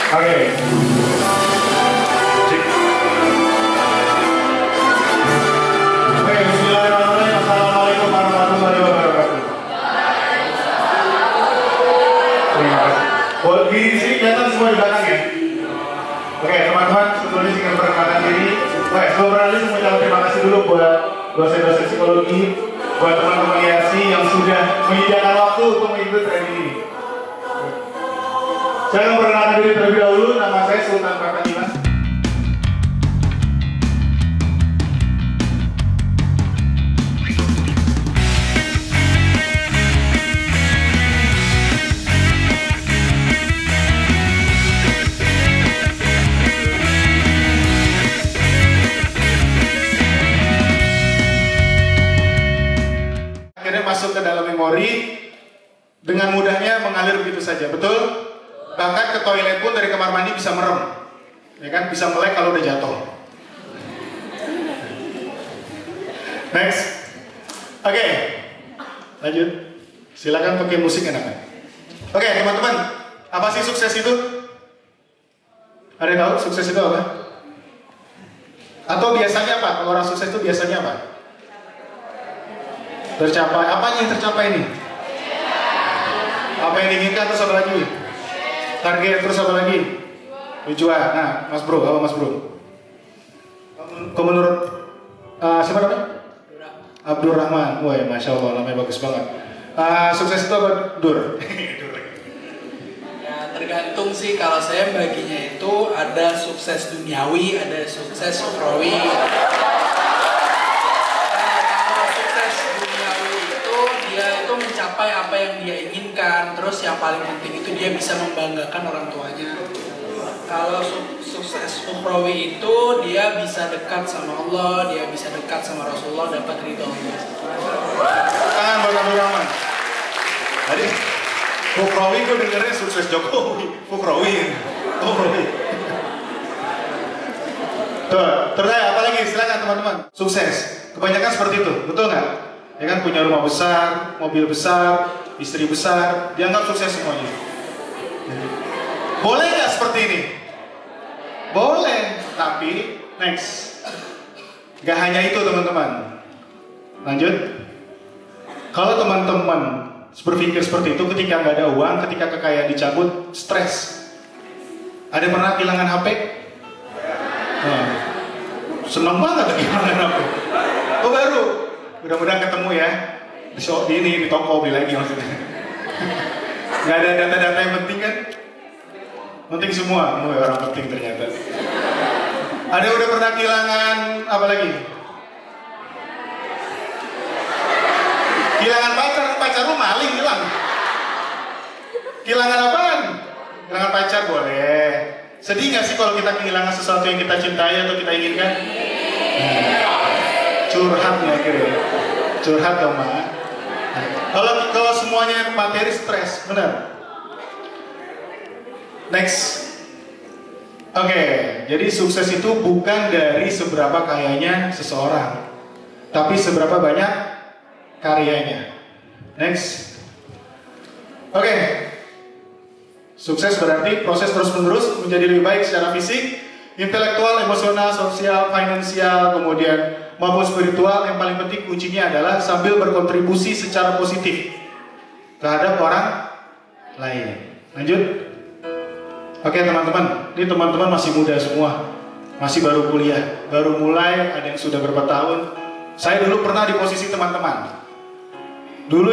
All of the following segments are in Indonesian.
Oke. Bismillahirrahmanirrahim. Assalamualaikum warahmatullahi wabarakatuh. Di sini kelihatan semua di belakang ya. Oke teman-teman, sebelumnya singkat perkenalkan diri. Baik, sebelum beralih saya ucapkan terima kasih dulu buat dosen-dosen psikologi, buat teman-teman IRC yang sudah menyediakan waktu untuk mengikuti training ini. Saya akan perkenalkan diri terlebih dahulu. Nama saya Sultan Pratama. Masuk ke dalam memori dengan mudahnya mengalir begitu saja, betul? Bahkan ke toilet pun dari kamar mandi bisa merem, ya kan? Bisa melek kalau udah jatuh. Next, oke, lanjut. Silakan pakai musik enaknya. Oke, teman-teman, apa sih sukses itu? Ada yang tahu sukses itu apa? Atau biasanya apa? Kalau orang sukses itu biasanya apa? Tercapai, apa yang tercapai ini? Apa yang diinginkan terus apa lagi? Target terus apa lagi? Tujuan. Nah, Mas Bro, apa Mas Bro? Kau menurut siapa namanya? Abdurrahman. Wah, masya Allah, namanya bagus banget. Sukses itu apa, Dur? Ya, tergantung sih. Kalau saya baginya itu ada sukses duniawi, ada sukses ukhrawi. Mencapai apa yang dia inginkan, terus yang paling penting itu dia bisa membanggakan orang tuanya. Kalau sukses ukhrawi itu dia bisa dekat sama Allah, dia bisa dekat sama Rasulullah, dapat ridho Allah. Tangan buat Abdurrahman. Tadi ukhrawi gue dengernya sukses Jokowi, ukhrawi. Tuh, terus apa lagi? Silakan teman-teman. Sukses, kebanyakan seperti itu, betul nggak? Ya kan, punya rumah besar, mobil besar, istri besar, dianggap sukses semuanya. Boleh nggak seperti ini? Boleh, tapi next. Gak hanya itu teman-teman. Lanjut. Kalau teman-teman berpikir seperti itu, ketika nggak ada uang, ketika kekayaan dicabut, stres. Ada pernah kehilangan HP? Nah, seneng banget kehilangan HP. Oh baru. Mudah-mudahan ketemu ya di toko beli lagi maksudnya. Nggak ada data-data yang penting kan? Penting semua, orang penting ternyata. Ada udah pernah kehilangan apa lagi? Kehilangan pacar lu maling hilang. Kehilangan apaan? Kehilangan pacar boleh. Sedih nggak sih kalau kita kehilangan sesuatu yang kita cintai atau kita inginkan? Curhat ya kira, curhat dong Ma. Kalau semuanya materi stres, benar. Next, oke. Jadi sukses itu bukan dari seberapa kayanya seseorang, tapi seberapa banyak karyanya. Next, oke. Sukses berarti proses terus-menerus menjadi lebih baik secara fisik, intelektual, emosional, sosial, finansial, kemudian maupun spiritual. Yang paling penting kuncinya adalah sambil berkontribusi secara positif terhadap orang lain. Lanjut. Oke teman-teman, ini teman-teman masih muda semua, masih baru kuliah, baru mulai, ada yang sudah berapa tahun. Saya dulu pernah di posisi teman-teman. Dulu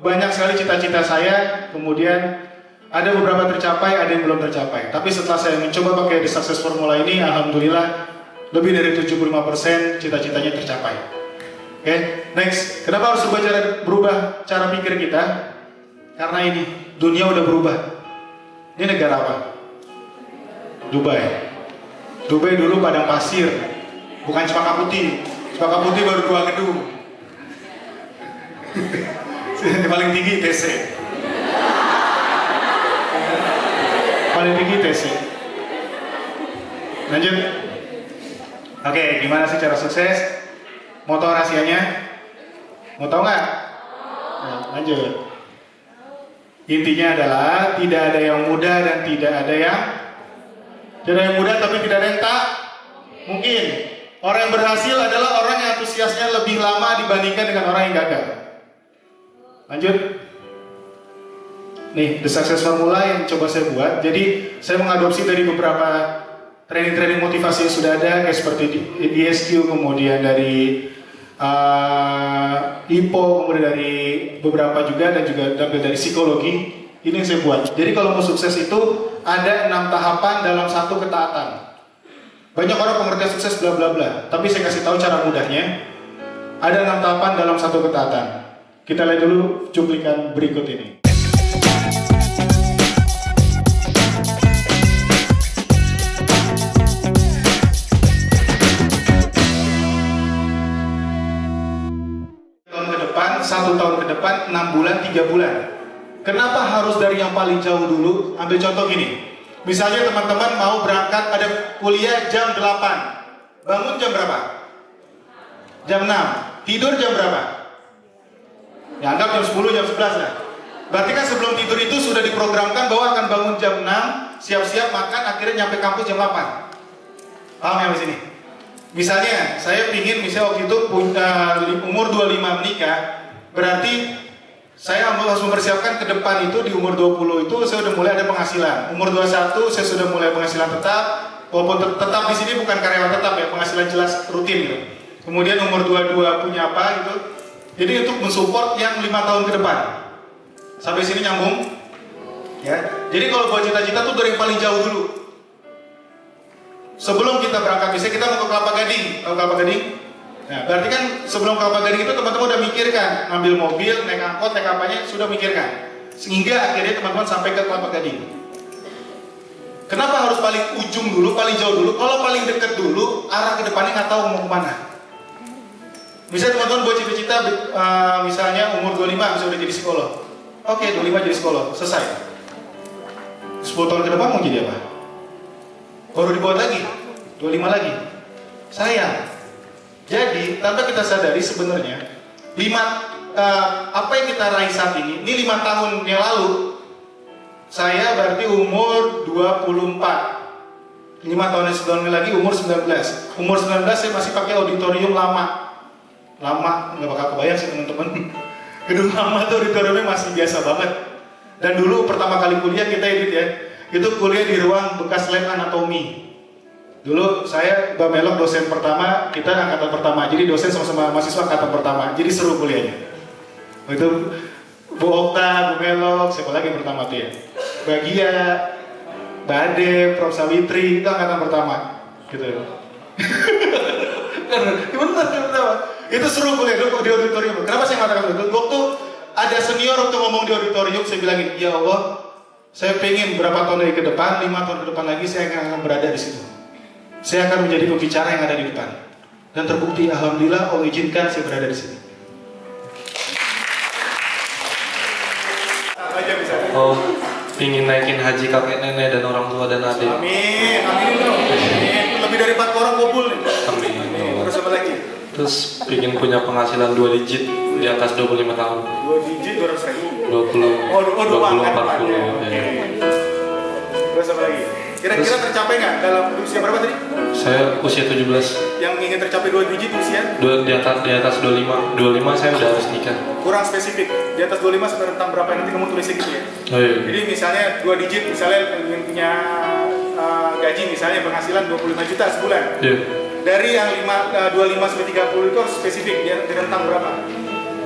banyak sekali cita-cita saya, kemudian ada beberapa tercapai, ada yang belum tercapai. Tapi setelah saya mencoba pakai The Success Formula ini, alhamdulillah lebih dari 75% cita-citanya tercapai. Oke, next. Kenapa harus berubah cara pikir kita? Karena ini, dunia udah berubah. Ini negara apa? Dubai. Dubai dulu padang pasir, bukan Cempaka Putih. Cempaka Putih baru 2 gedung. Yang paling tinggi TC. Paling tinggi TC. Lanjut. Oke, gimana sih cara sukses? Mau tahu rahasianya? Mau tahu nggak? Nah, lanjut. Intinya adalah tidak ada yang mudah dan tidak ada yang Tidak ada yang mudah tapi tidak ada yang tak mungkin. Orang yang berhasil adalah orang yang antusiasnya lebih lama dibandingkan dengan orang yang gagal. Lanjut. Nih, The Success Formula yang coba saya buat. Jadi, saya mengadopsi dari beberapa training-training motivasi yang sudah ada, kayak seperti di ISQ, kemudian dari IPO, kemudian dari beberapa juga, dan juga dari psikologi. Ini yang saya buat. Jadi kalau mau sukses itu ada 6 tahapan dalam satu ketaatan. Banyak orang pengertian sukses bla bla bla, tapi saya kasih tahu cara mudahnya. Ada 6 tahapan dalam satu ketaatan. Kita lihat dulu cuplikan berikut ini. Tahun ke depan, 1 tahun ke depan, 6 bulan, 3 bulan. Kenapa harus dari yang paling jauh dulu? Ambil contoh gini. Misalnya teman-teman mau berangkat, ada kuliah jam 8. Bangun jam berapa? Jam 6. Tidur jam berapa? Ya anggap jam 10, jam 11 lah. Berarti kan sebelum tidur itu sudah diprogramkan bahwa akan bangun jam 6, siap-siap makan, akhirnya nyampe kampus jam 8. Paham ya di sini? Misalnya, saya pingin misalnya waktu itu umur 25 menikah, berarti saya harus mempersiapkan ke depan itu di umur 20 itu saya sudah mulai ada penghasilan. Umur 21 saya sudah mulai penghasilan tetap, walaupun tetap di sini bukan karyawan tetap ya, penghasilan jelas rutin gitu. Kemudian umur 22 punya apa gitu. Jadi untuk mensupport yang 5 tahun ke depan. Sampai sini nyambung? Ya. Jadi kalau buat cita-cita tuh dari yang paling jauh dulu. Sebelum kita berangkat, misalnya kita mau ke Kelapa Gading, tahu Kelapa Gading? Nah, berarti kan sebelum Kelapa Gading itu teman-teman udah mikirkan, ngambil mobil, naik angkot, naik apanya, sudah mikirkan. Sehingga akhirnya teman-teman sampai ke Kelapa Gading. Kenapa harus paling ujung dulu, paling jauh dulu? Kalau paling dekat dulu, arah ke depannya nggak tahu mau kemana. Misalnya teman-teman buat cita-cita, misalnya umur 25 bisa udah jadi psikolog. Oke, 25 jadi psikolog, selesai. 10 tahun ke depan mau jadi apa? Baru dibuat lagi, 25 lagi. Sayang. Jadi, tanpa kita sadari sebenarnya apa yang kita raih saat ini 5 tahun yang lalu, saya berarti umur 24. 5 tahun yang sebelumnya lagi umur 19. Umur 19 saya masih pakai auditorium lama. Lama, nggak bakal kebayang sih teman-teman. Gedung lama tuh auditoriumnya masih biasa banget. Dan dulu pertama kali kuliah kita edit ya, itu kuliah di ruang bekas lab anatomi. Dulu saya Mbak Melok dosen pertama, kita angkatan pertama. Jadi dosen sama-sama mahasiswa angkatan pertama. Jadi seru kuliahnya. Itu Bu Okta, Bu Melok, siapa lagi yang pertama tuh ya? Bagia, Mbak Ade, Prof Sawitri, itu angkatan pertama. Gitu. Benar, pertama. Itu seru kuliah di auditorium. Kenapa saya mengatakan itu? Waktu ada senior waktu ngomong di auditorium, saya bilangin, ya Allah, saya pengen berapa tahun lagi ke depan, 5 tahun ke depan lagi saya akan berada di situ. Saya akan menjadi pembicara yang ada di depan. Dan terbukti, alhamdulillah Allah izinkan saya berada di sini. Apa aja bisa? Oh, ingin naikin haji kakek nenek dan orang tua dan adik. Amin, amin dong. Lebih dari 4 orang kumpul nih. Amin. Terus apa lagi? Terus ingin punya penghasilan 2 digit di atas 25 tahun. 2 digit 200.000. 20, 40. Ya. Terus apa lagi? Kira-kira tercapai nggak dalam usia berapa tadi? Saya usia 17. Yang ingin tercapai 2 digit usia? Di atas 25. 25 saya udah harus nikah. Kurang spesifik. Di atas 25 sebenarnya tentang berapa nanti kamu tulisnya gitu ya. Oh, iya. Jadi misalnya 2 digit, misalnya ingin punya gaji misalnya penghasilan 25 juta sebulan. Iya. Dari yang 25 sampai 30 itu harus spesifik dia tentang berapa?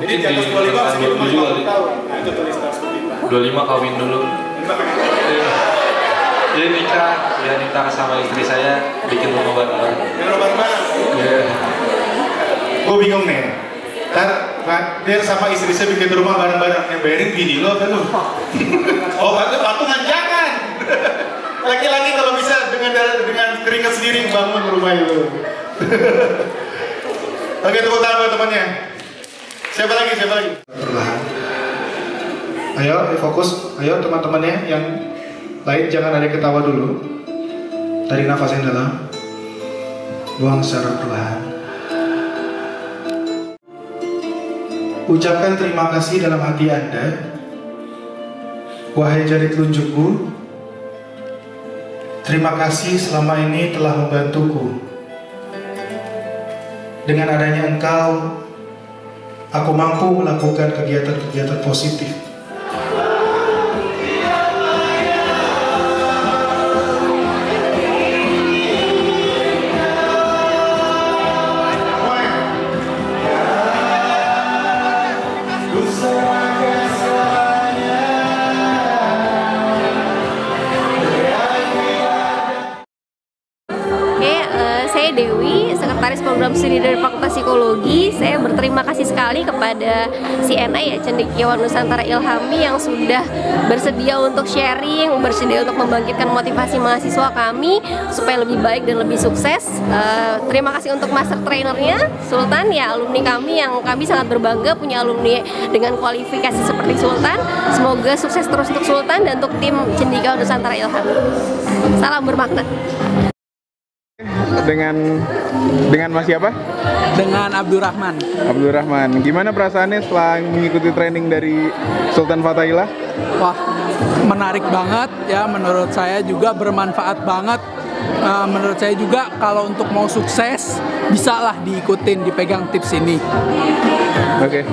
Jadi di atas 25 masih di umur 50 tahun. Nah, itu tulis seperti itu. 25 kawin dulu. Jadi nikah sama istri saya, bikin rumah bareng-bareng. Bikin rumah bareng-bareng? Iya. Gue bingung nih. Ntar dia sama istri saya bikin rumah bareng-bareng. Yang bayarin bini lo kan lu. Oh, patungan jangan. Laki-laki kalau bisa dengan keringat sendiri bangun rumah itu. Oke, tepuk tangan buat temannya. Siapa lagi? Perlahan. Ayo, fokus. Ayo teman-temannya yang lain jangan ada ketawa dulu. Tarik nafas yang dalam. Buang secara perlahan. Ucapkan terima kasih dalam hati Anda. Wahai jari telunjukku, terima kasih selama ini telah membantuku. Dengan adanya Engkau, aku mampu melakukan kegiatan-kegiatan positif. Saya Dewi, Sekretaris Program Studi dari Fakultas Psikologi. Saya berterima kasih sekali kepada CNA ya, Cendekiawan Nusantara Ilhami, yang sudah bersedia untuk sharing, bersedia untuk membangkitkan motivasi mahasiswa kami supaya lebih baik dan lebih sukses. Terima kasih untuk master trainernya Sultan ya, alumni kami yang kami sangat berbangga punya alumni dengan kualifikasi seperti Sultan. Semoga sukses terus untuk Sultan dan untuk tim Cendekiawan Nusantara Ilhami. Salam bermakna. Dengan Mas siapa? Dengan Abdurrahman. Abdurrahman. Gimana perasaannya setelah mengikuti training dari Sultan Fathaillah? Wah, menarik banget ya, menurut saya juga bermanfaat banget. Menurut saya juga kalau untuk mau sukses bisalah diikutin, dipegang tips ini. Oke.